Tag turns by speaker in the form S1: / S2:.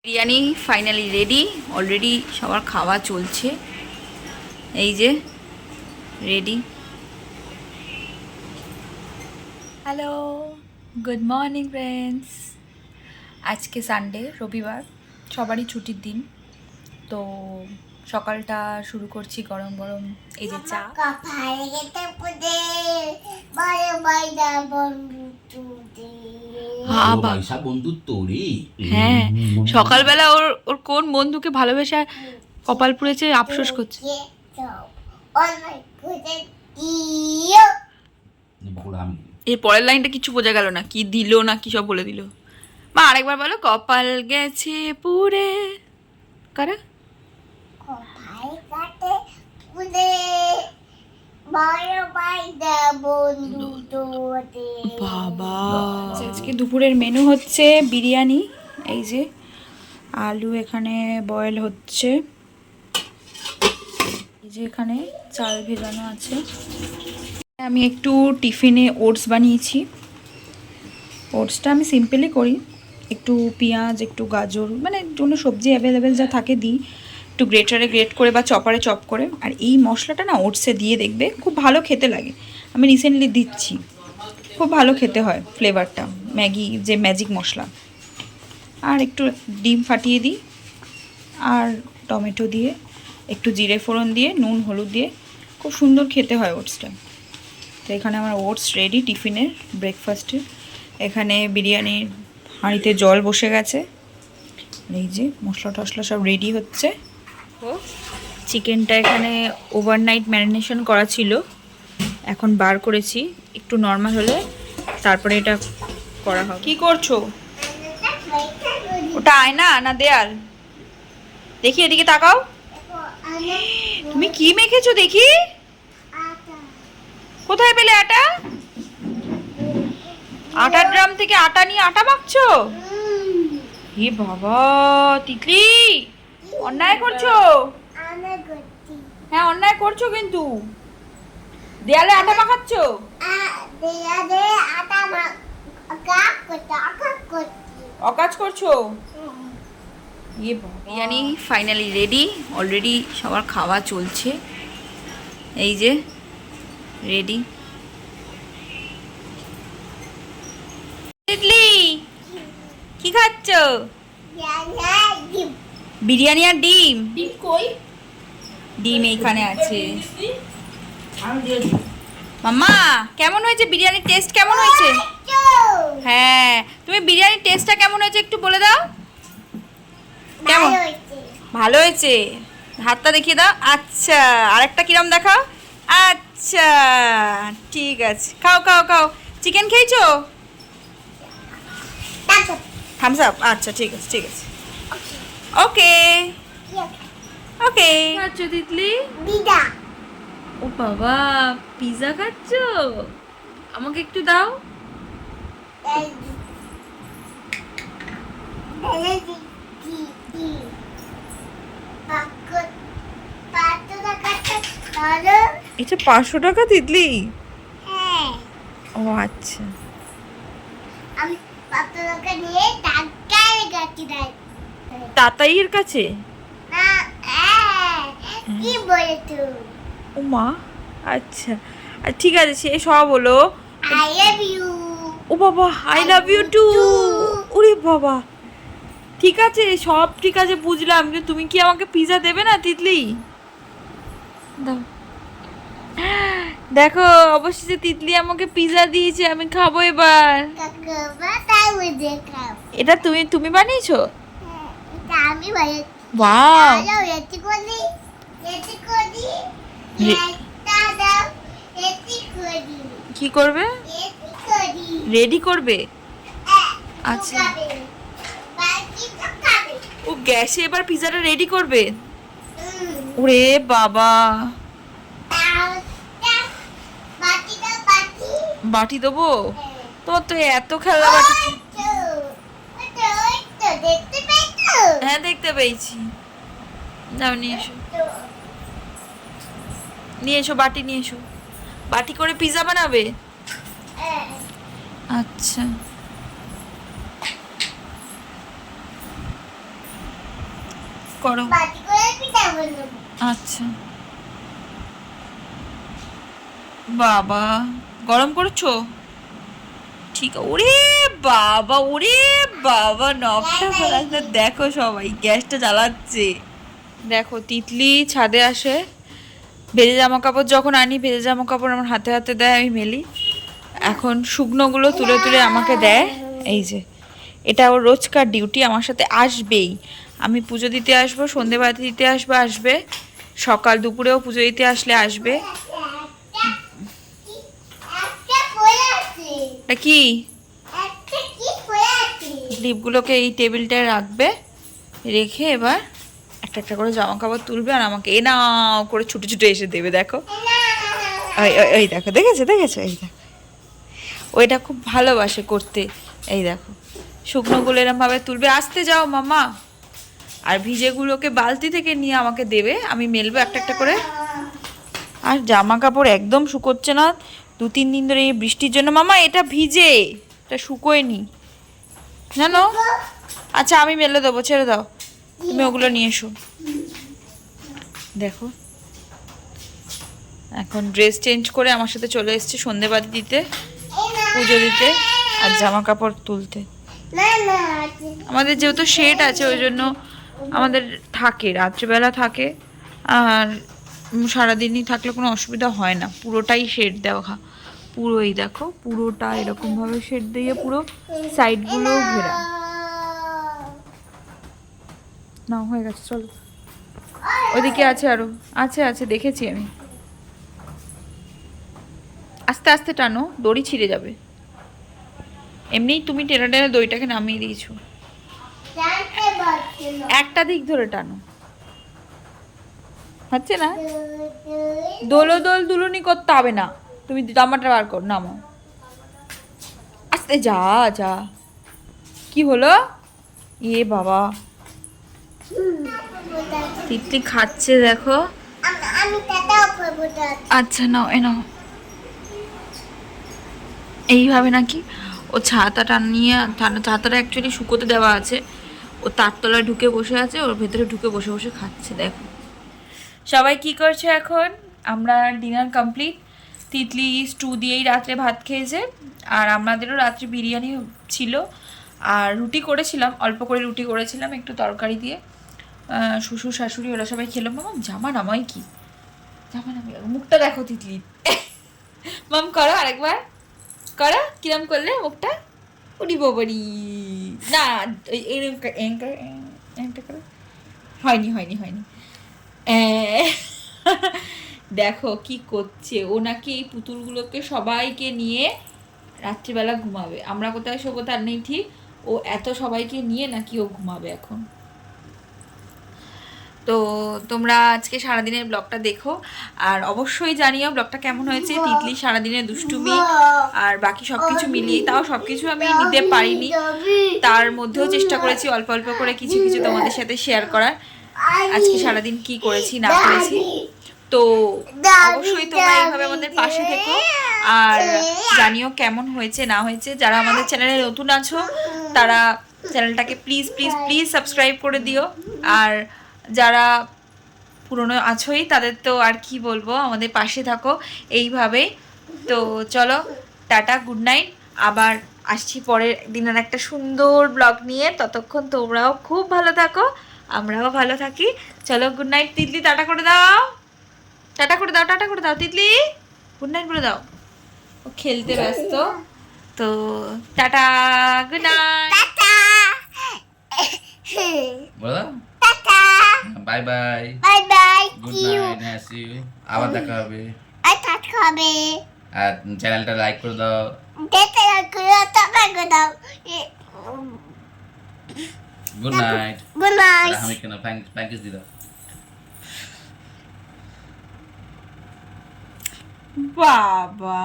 S1: Biryani finally ready. Already সবার খাওয়া চলছে। এই যে ready. Hello, good morning friends. আজকে সানডে, রবিবার, সবারই ছুটির দিন। তো সকালটা শুরু করছি গরম গরম এই যে চা। হ্যাঁ, সকালবেলা ওর ওর কোন বন্ধুকে ভালোবেসে কপাল পুড়েছে আফসোস করছে। এর পরের লাইনটা কিছু বোঝা গেল না, কি দিল না কি সব বলে দিল। মা আরেকবার বলো, কপাল গেছে পুড়ে। কারা? বাবা, আজকে দুপুরের মেনু হচ্ছে বিরিয়ানি। এই যে আলু এখানে বয়েল হচ্ছে, এই যে এখানে চাল ভেজানো আছে। আমি একটু টিফিনে ওটস বানিয়েছি। ওটসটা আমি সিম্পলি করি, একটু পেঁয়াজ, একটু গাজর, মানে জন্য সবজি অ্যাভেলেবেল যা থাকে দিই, একটু গ্রেটারে গ্রেট করে বা চপারে চপ করে। আর এই মশলাটা না ওটসে দিয়ে দেখবে খুব ভালো খেতে লাগে। আমি রিসেন্টলি দিচ্ছি, খুব ভালো খেতে হয় ফ্লেভারটা, ম্যাগি যে ম্যাজিক মশলা। আর একটু ডিম ফাটিয়ে দিই, আর টমেটো দিয়ে, একটু জিরে ফোড়ন দিয়ে, নুন হলুদ দিয়ে খুব সুন্দর খেতে হয় ওটসটা। তো এখানে আমার ওটস রেডি টিফিনের, ব্রেকফাস্টের। এখানে বিরিয়ানির হাঁড়িতে জল বসে গেছে। এই যে মশলা টশলা সব রেডি হচ্ছে। চিকেনটা এখানে ওভারনাইট ম্যারিনেশন করা ছিল, এখন বার করেছি। একটু নর্মাল হলে তারপরে এটা করা হবে। কি করছো? ওটা আয়না না দেয়াল? দেখি এদিকে তাকাও। তুমি কি মেখেছো দেখি? কোথায় পেলে আটা? আটার ড্রাম থেকে আটা নিয়ে আটা মাখছো? হে বাবা, তিতলি অন্যায় করছো। হ্যাঁ অন্যায় করছো কিন্তু। দেয়ালে আটা মাখাচ্ছো? অকাজ করছো? Biryani finally ready. অলরেডি সবার খাওয়া চলছে। এই যে রেডি। তিতলি কি খাচ্ছ? বিরিয়ানি আর ডিম। ডিম কই? ডিম এইখানে আছে। মাম্মা কেমন হয়েছে বিরিয়ানির টেস্ট? কেমন হয়েছে? হ্যাঁ, তুমি বিরিয়ানির টেস্টটা কেমন হয়েছে একটু বলে দাও। কেমন? ভালো হয়েছে। হাতটা দেখিয়ে দাও। আচ্ছা, আরেকটা কিরম দেখাও। আচ্ছা ঠিক আছে, খাও খাও খাও। চিকেন খেয়েছো? Thums up. আচ্ছা ঠিক আছে ঠিক আছে, ওকে ওকে। খাচ্ছ তিতলি? ও বাবা, পিজা খাচ্ছ? আমাকে একটু দাও। এটা 500 টাকা তিতলি? ও আচ্ছা। আমি 500 টাকা নিয়ে তাতাইয়ের কাছে? কি বলেছো? ও মা, আচ্ছা ঠিক আছে, সে সব হলো। I love you. ও বাবা, আই লাভ ইউ টু। ওরে বাবা, ঠিক আছে সব ঠিক আছে বুঝলাম, কিন্তু তুমি কি আমাকে পিজা দেবে না তিতলি? দাও। দেখো অবশেষে তিতলি আমাকে পিজা দিয়েছে, আমি খাবো এবার। এটা তুমি তুমি বানিয়েছো? আমি বানিয়েছি। ওয়াও, কি করবে? রেডি করবে? আচ্ছা, ও গ্যাসে এবার পিজাটা রেডি করবে? ওরে বাবা, বাটি দেবো? তোমার তো এত খেলা বাটি। হ্যাঁ দেখতে পেয়েছি। যাও নিয়ে এসো, নিয়ে এসো বাটি, নিয়ে এসো। বাটি করে পিজা বানাবে? আচ্ছা করো। আচ্ছা বাবা, গরম করছো? ঠিক, ওরে বাবা, ওরে বাবা, নখটা ফেলাতে দেখো, সবাই গ্যাসটা জ্বালাচ্ছে। দেখো তিতলি ছাদে আসে, ভেজে জামা কাপড় যখন আনি, ভেজে জামা কাপড় আমার হাতে হাতে দেয়, আমি মেলি। এখন শুকনোগুলো তুলে তুলে আমাকে দেয়। এই যে এটা ওর রোজকার ডিউটি, আমার সাথে আসবেই। আমি পুজো দিতে আসবো, সন্ধেবাতি দিতে আসবে, সকাল দুপুরেও পুজো দিতে আসলে আসবে। এটা কি, ক্লিপগুলোকে এই টেবিলটায় রাখবে, রেখে এবার একটা একটা করে জামা কাপড় তুলবে আর আমাকে এ নাও করে ছুটে ছুটে এসে দেবে। দেখো এই দেখো, দেখেছো দেখেছো, এই দেখো, ওইটা খুব ভালোবাসে করতে। এই দেখো শুকনোগুলো এরমভাবে তুলবে, আসতে যাও মামা, আর ভিজেগুলোকে বালতি থেকে নিয়ে আমাকে দেবে, আমি মেলবো একটা একটা করে। আর জামা কাপড় একদম শুকোচ্ছে না 2-3 দিন ধরে, এই বৃষ্টির জন্য। মামা এটা ভিজে, এটা শুকোয়নি জানো। আচ্ছা আমি মেলে দেবো, ছেড়ে দাও, তুমি ওগুলো নিয়ে এসো। দেখো এখন ড্রেস চেঞ্জ করে আমার সাথে চলে এসছে সন্ধেবাতি দিতে, পুজো দিতে আর জামা কাপড় তুলতে। আমাদের যেহেতু শেড আছে ওই জন্য আমাদের থাকে, রাত্রিবেলা থাকে, আর সারাদিনই থাকলে কোনো অসুবিধা হয় না। পুরোটাই শেড দেওয়া, পুরোই দেখো, পুরোটা এরকমভাবে শেড দিয়ে পুরো সাইডগুলোও ঘেরা। না হয়ে গেছে, চলো। ওদিকে আছে আরো, আছে আছে, দেখেছি আমি। আস্তে আস্তে টানো, দড়ি ছিঁড়ে যাবে। এমনিই তুমি টেনে টেনে দড়িটাকে নামিয়ে দিয়েছো, একটা দিক ধরে টানো, হচ্ছে না। দোলো দোল দুলুনি করতে হবে না, তুমি জামাটা বার কর, নামো আস্তে, যা যা। কি হলো? এ বাবা, তিতলি খাচ্ছে দেখো। আচ্ছা নাও, এ নাও। এইভাবে নাকি ও ছাতাটা নিয়ে, ছাতাটা অ্যাকচুয়ালি শুকোতে দেওয়া আছে, ও তারতলায় ঢুকে বসে আছে, ওর ভেতরে ঢুকে বসে বসে খাচ্ছে। দেখো সবাই কি করছে এখন, আমরা ডিনার কমপ্লিট। তিতলি স্টু দিয়েই রাত্রে ভাত খেয়েছে, আর আমাদেরও রাত্রে বিরিয়ানি ছিল, আর রুটি করেছিলাম, অল্প করে রুটি করেছিলাম একটু তরকারি দিয়ে। শ্বশুর শাশুড়ি ওরা সবাই খেলো। মামা জামা নামাই, কি জামা নামাই, মুখটা দেখো তিতলি। মাম করো আরেকবার, করো, কিরম করলে মুখটা, উড়ি ববরি না, হয়নি হয়নি হয়নি। দেখো কি করছে ও, নাকি এই পুতুলগুলোকে সবাইকে নিয়ে রাত্রিবেলা ঘুমাবে। আমরা কোথায় শোবো তার নেই ঠিক, ও এত সবাইকে নিয়ে নাকি ও ঘুমাবে এখন। তো তোমরা আজকে সারাদিনের ব্লগটা দেখো, আর অবশ্যই জানিও ব্লগটা কেমন হয়েছে। তিতলি সারাদিনের দুষ্টুমি আর বাকি সব কিছু মিলিয়ে, তাও সব কিছু আমি নিতে পারিনি, তার মধ্যেও চেষ্টা করেছি অল্প অল্প করে কিছু কিছু তোমাদের সাথে শেয়ার করার, আজকে সারাদিন কি করেছি না করেছি। তো অবশ্যই তোমরা এইভাবে আমাদের পাশে থেকো, আর জানিও কেমন হয়েছে না হয়েছে। যারা আমাদের চ্যানেলে নতুন আছো তারা চ্যানেলটাকে প্লিজ প্লিজ প্লিজ সাবস্ক্রাইব করে দিও, আর যারা পুরনো আছোই তাদের তো আর কি বলবো, আমাদের পাশে থাকো এইভাবেই। তো চলো, টাটা, গুড নাইট, আবার আসছি পরের দিনের একটা সুন্দর ব্লগ নিয়ে। ততক্ষণ তোমরাও খুব ভালো থাকো, আমরাও ভালো থাকি। চলো গুড নাইট। তিতলি টাটা করে দাও, টাটা করে দাও, টাটা করে দাও তিতলি, গুড নাইট বলে দাও। ও খেলতে ব্যস্ত, তো টাটা, গুড নাইট,
S2: বলো bye bye,
S3: bye bye,
S2: good night, see you, আবার দেখা হবে।
S3: আর কাট খাবে,
S2: আর চ্যানেলটা লাইক করে দাও,
S3: দেখতে করে টাকা দাও।
S2: Good night,
S3: good night.
S2: আমি কেন থ্যাঙ্কস দি দাও।
S1: বাবা।